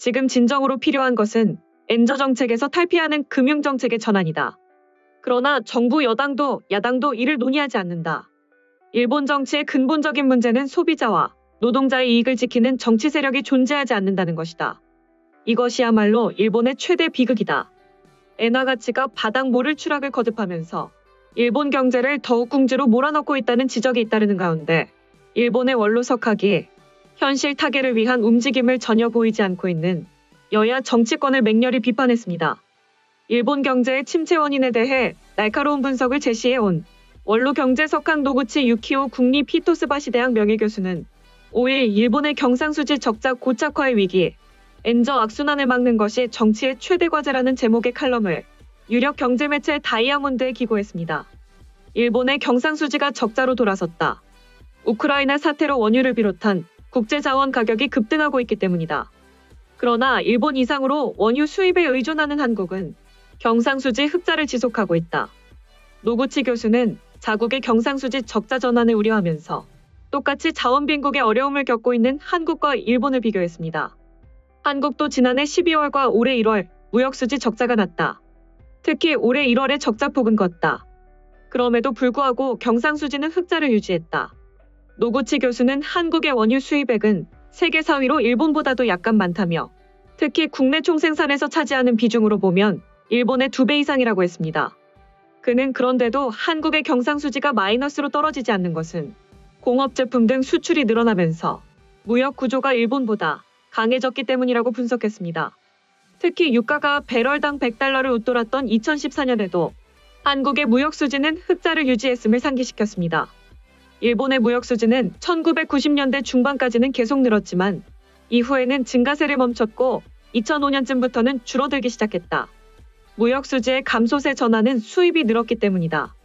지금 진정으로 필요한 것은 엔저 정책에서 탈피하는 금융 정책의 전환이다. 그러나 정부 여당도 야당도 이를 논의하지 않는다. 일본 정치의 근본적인 문제는 소비자와 노동자의 이익을 지키는 정치 세력이 존재하지 않는다는 것이다. 이것이야말로 일본의 최대 비극이다. 엔화 가치가 바닥모를 추락을 거듭하면서 일본 경제를 더욱 궁지로 몰아넣고 있다는 지적이 잇따르는 가운데 일본의 원로 석학이 현실 타개를 위한 움직임을 전혀 보이지 않고 있는 여야 정치권을 맹렬히 비판했습니다. 일본 경제의 침체 원인에 대해 날카로운 분석을 제시해온 원로 경제 석학 노구치 유키오 국립 히토스바시 대학 명예교수는 5일 일본의 경상수지 적자 고착화의 위기, 엔저 악순환을 막는 것이 정치의 최대 과제라는 제목의 칼럼을 유력 경제매체 다이아몬드에 기고했습니다. 일본의 경상수지가 적자로 돌아섰다. 우크라이나 사태로 원유를 비롯한 국제자원 가격이 급등하고 있기 때문이다. 그러나 일본 이상으로 원유 수입에 의존하는 한국은 경상수지 흑자를 지속하고 있다. 노구치 교수는 자국의 경상수지 적자 전환을 우려하면서 똑같이 자원 빈국의 어려움을 겪고 있는 한국과 일본을 비교했습니다. 한국도 지난해 12월과 올해 1월 무역수지 적자가 났다. 특히 올해 1월에 적자폭은 컸다. 그럼에도 불구하고 경상수지는 흑자를 유지했다. 노구치 교수는 한국의 원유 수입액은 세계 4위로 일본보다도 약간 많다며 특히 국내 총생산에서 차지하는 비중으로 보면 일본의 2배 이상이라고 했습니다. 그는 그런데도 한국의 경상수지가 마이너스로 떨어지지 않는 것은 공업제품 등 수출이 늘어나면서 무역 구조가 일본보다 강해졌기 때문이라고 분석했습니다. 특히 유가가 배럴당 100달러를 웃돌았던 2014년에도 한국의 무역 수지는 흑자를 유지했음을 상기시켰습니다. 일본의 무역 수지는 1990년대 중반까지는 계속 늘었지만 이후에는 증가세를 멈췄고 2005년쯤부터는 줄어들기 시작했다. 무역 수지의 감소세 전환은 수입이 늘었기 때문이다.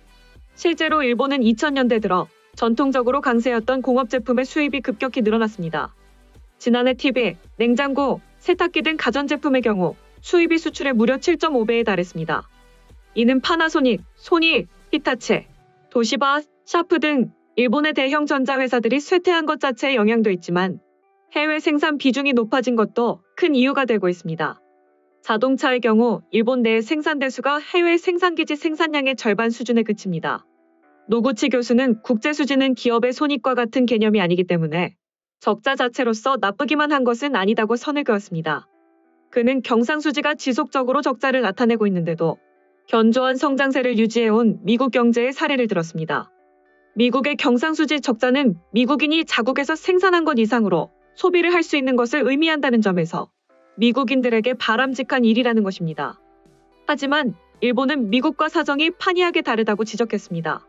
실제로 일본은 2000년대 들어 전통적으로 강세였던 공업제품의 수입이 급격히 늘어났습니다. 지난해 TV, 냉장고, 세탁기 등 가전제품의 경우 수입이 수출의 무려 7.5배에 달했습니다. 이는 파나소닉, 소니, 히타치, 도시바, 샤프 등 일본의 대형 전자회사들이 쇠퇴한 것 자체에 영향도 있지만 해외 생산 비중이 높아진 것도 큰 이유가 되고 있습니다. 자동차의 경우 일본 내 생산 대수가 해외 생산기지 생산량의 절반 수준에 그칩니다. 노구치 교수는 국제 수지는 기업의 손익과 같은 개념이 아니기 때문에 적자 자체로서 나쁘기만 한 것은 아니다고 선을 그었습니다. 그는 경상수지가 지속적으로 적자를 나타내고 있는데도 견조한 성장세를 유지해온 미국 경제의 사례를 들었습니다. 미국의 경상수지 적자는 미국인이 자국에서 생산한 것 이상으로 소비를 할 수 있는 것을 의미한다는 점에서 미국인들에게 바람직한 일이라는 것입니다. 하지만 일본은 미국과 사정이 판이하게 다르다고 지적했습니다.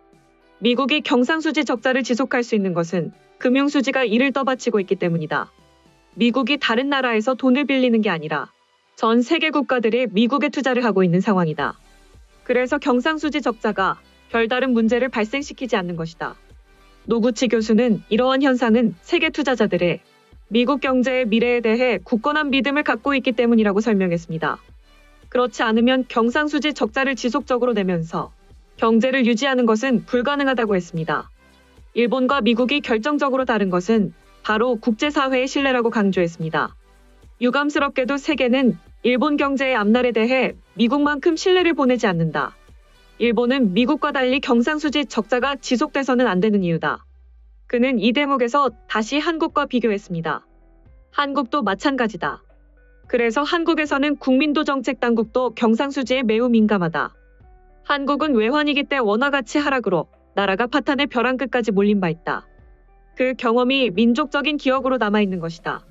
미국이 경상수지 적자를 지속할 수 있는 것은 금융수지가 이를 떠받치고 있기 때문이다. 미국이 다른 나라에서 돈을 빌리는 게 아니라 전 세계 국가들이 미국에 투자를 하고 있는 상황이다. 그래서 경상수지 적자가 별다른 문제를 발생시키지 않는 것이다. 노구치 교수는 이러한 현상은 세계 투자자들의 미국 경제의 미래에 대해 굳건한 믿음을 갖고 있기 때문이라고 설명했습니다. 그렇지 않으면 경상수지 적자를 지속적으로 내면서 경제를 유지하는 것은 불가능하다고 했습니다. 일본과 미국이 결정적으로 다른 것은 바로 국제사회의 신뢰라고 강조했습니다. 유감스럽게도 세계는 일본 경제의 앞날에 대해 미국만큼 신뢰를 보내지 않는다. 일본은 미국과 달리 경상수지 적자가 지속돼서는 안 되는 이유다. 그는 이 대목에서 다시 한국과 비교했습니다. 한국도 마찬가지다. 그래서 한국에서는 국민도정책당국도 경상수지에 매우 민감하다. 한국은 외환위기 때 원화가치 하락으로 나라가 파탄의 벼랑 끝까지 몰린 바 있다. 그 경험이 민족적인 기억으로 남아있는 것이다.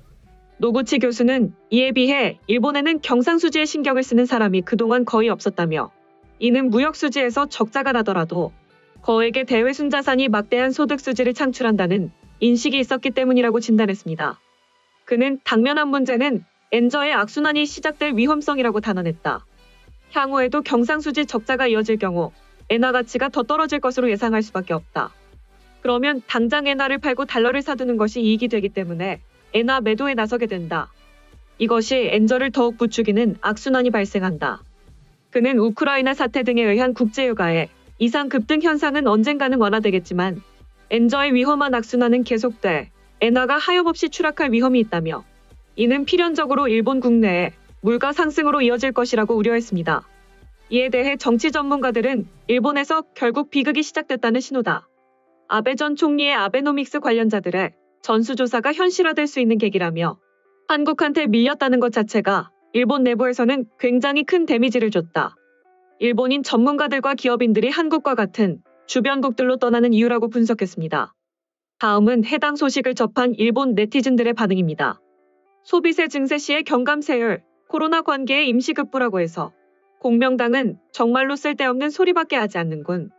노구치 교수는 이에 비해 일본에는 경상수지에 신경을 쓰는 사람이 그동안 거의 없었다며 이는 무역수지에서 적자가 나더라도 거액의 대외순자산이 막대한 소득수지를 창출한다는 인식이 있었기 때문이라고 진단했습니다. 그는 당면한 문제는 엔저의 악순환이 시작될 위험성이라고 단언했다. 향후에도 경상수지 적자가 이어질 경우 엔화 가치가 더 떨어질 것으로 예상할 수밖에 없다. 그러면 당장 엔화를 팔고 달러를 사두는 것이 이익이 되기 때문에 엔화 매도에 나서게 된다. 이것이 엔저를 더욱 부추기는 악순환이 발생한다. 그는 우크라이나 사태 등에 의한 국제유가의 이상 급등 현상은 언젠가는 완화되겠지만 엔저의 위험한 악순환은 계속돼 엔화가 하염없이 추락할 위험이 있다며 이는 필연적으로 일본 국내에 물가 상승으로 이어질 것이라고 우려했습니다. 이에 대해 정치 전문가들은 일본에서 결국 비극이 시작됐다는 신호다. 아베 전 총리의 아베노믹스 관련자들의 전수조사가 현실화될 수 있는 계기라며 한국한테 밀렸다는 것 자체가 일본 내부에서는 굉장히 큰 데미지를 줬다. 일본인 전문가들과 기업인들이 한국과 같은 주변국들로 떠나는 이유라고 분석했습니다. 다음은 해당 소식을 접한 일본 네티즌들의 반응입니다. 소비세 증세 시의 경감세율, 코로나 관계의 임시급부라고 해서 공명당은 정말로 쓸데없는 소리밖에 하지 않는군.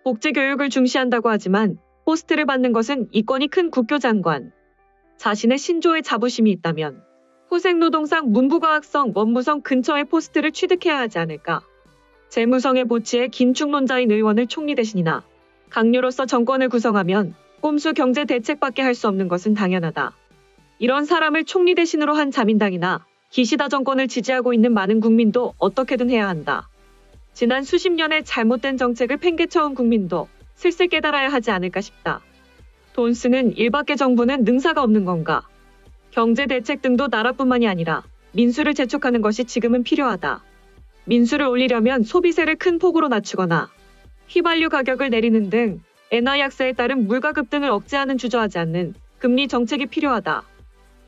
복지교육을 중시한다고 하지만 포스트를 받는 것은 이권이 큰 국교장관. 자신의 신조에 자부심이 있다면 후생노동상 문부과학성 원무성 근처의 포스트를 취득해야 하지 않을까. 재무성의 보치에 긴축론자인 의원을 총리 대신이나 강요로서 정권을 구성하면 꼼수 경제 대책밖에 할 수 없는 것은 당연하다. 이런 사람을 총리 대신으로 한 자민당이나 기시다 정권을 지지하고 있는 많은 국민도 어떻게든 해야 한다. 지난 수십 년의 잘못된 정책을 팽개쳐온 국민도 슬슬 깨달아야 하지 않을까 싶다. 돈 쓰는 일밖에 정부는 능사가 없는 건가? 경제 대책 등도 나라뿐만이 아니라 민수를 재촉하는 것이 지금은 필요하다. 민수를 올리려면 소비세를 큰 폭으로 낮추거나 휘발유 가격을 내리는 등 엔화 약세에 따른 물가 급등을 억제하는 주저하지 않는 금리 정책이 필요하다.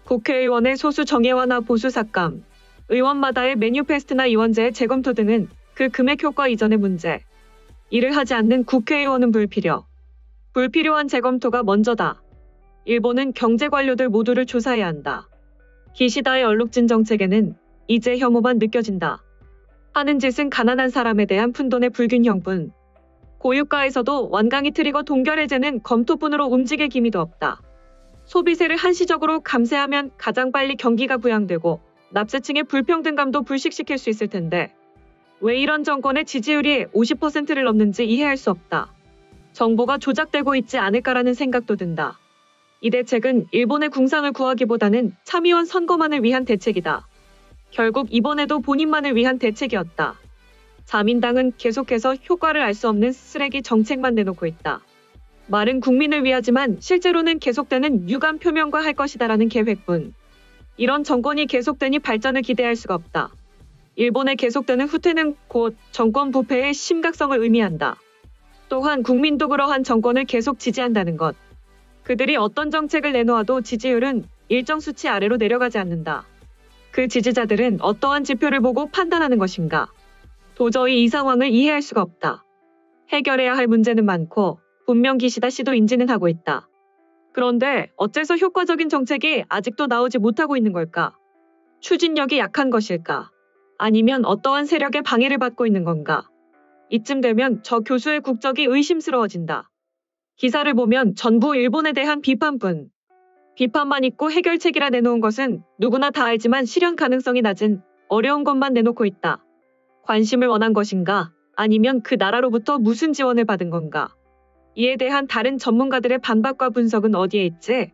국회의원의 소수 정예화나 보수 삭감, 의원마다의 매뉴페스트나 이원제의 재검토 등은 그 금액 효과 이전의 문제. 이를 하지 않는 국회의원은 불필요한 재검토가 먼저다. 일본은 경제 관료들 모두를 조사해야 한다. 기시다의 얼룩진 정책에는 이제 혐오만 느껴진다. 하는 짓은 가난한 사람에 대한 푼돈의 불균형뿐. 고유가에서도 완강히 트리거 동결 해제는 검토뿐으로 움직일 기미도 없다. 소비세를 한시적으로 감세하면 가장 빨리 경기가 부양되고 납세층의 불평등감도 불식시킬 수 있을 텐데 왜 이런 정권의 지지율이 50%를 넘는지 이해할 수 없다. 정보가 조작되고 있지 않을까라는 생각도 든다. 이 대책은 일본의 궁상을 구하기보다는 참의원 선거만을 위한 대책이다. 결국 이번에도 본인만을 위한 대책이었다. 자민당은 계속해서 효과를 알 수 없는 쓰레기 정책만 내놓고 있다. 말은 국민을 위하지만 실제로는 계속되는 유감 표명과 할 것이다라는 계획뿐. 이런 정권이 계속되니 발전을 기대할 수가 없다. 일본의 계속되는 후퇴는 곧 정권 부패의 심각성을 의미한다. 또한 국민도 그러한 정권을 계속 지지한다는 것. 그들이 어떤 정책을 내놓아도 지지율은 일정 수치 아래로 내려가지 않는다. 그 지지자들은 어떠한 지표를 보고 판단하는 것인가? 도저히 이 상황을 이해할 수가 없다. 해결해야 할 문제는 많고 분명 기시다 씨도 인지는 하고 있다. 그런데 어째서 효과적인 정책이 아직도 나오지 못하고 있는 걸까? 추진력이 약한 것일까? 아니면 어떠한 세력의 방해를 받고 있는 건가? 이쯤 되면 저 교수의 국적이 의심스러워진다. 기사를 보면 전부 일본에 대한 비판뿐. 비판만 있고 해결책이라 내놓은 것은 누구나 다 알지만 실현 가능성이 낮은 어려운 것만 내놓고 있다. 관심을 원한 것인가? 아니면 그 나라로부터 무슨 지원을 받은 건가? 이에 대한 다른 전문가들의 반박과 분석은 어디에 있지?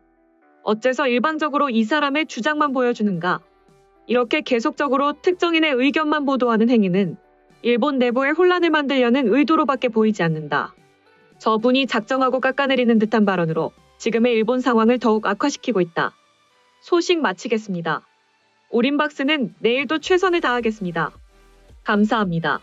어째서 일방적으로 이 사람의 주장만 보여주는가? 이렇게 계속적으로 특정인의 의견만 보도하는 행위는 일본 내부의 혼란을 만들려는 의도로밖에 보이지 않는다. 저분이 작정하고 깎아내리는 듯한 발언으로 지금의 일본 상황을 더욱 악화시키고 있다. 소식 마치겠습니다. 오림박스는 내일도 최선을 다하겠습니다. 감사합니다.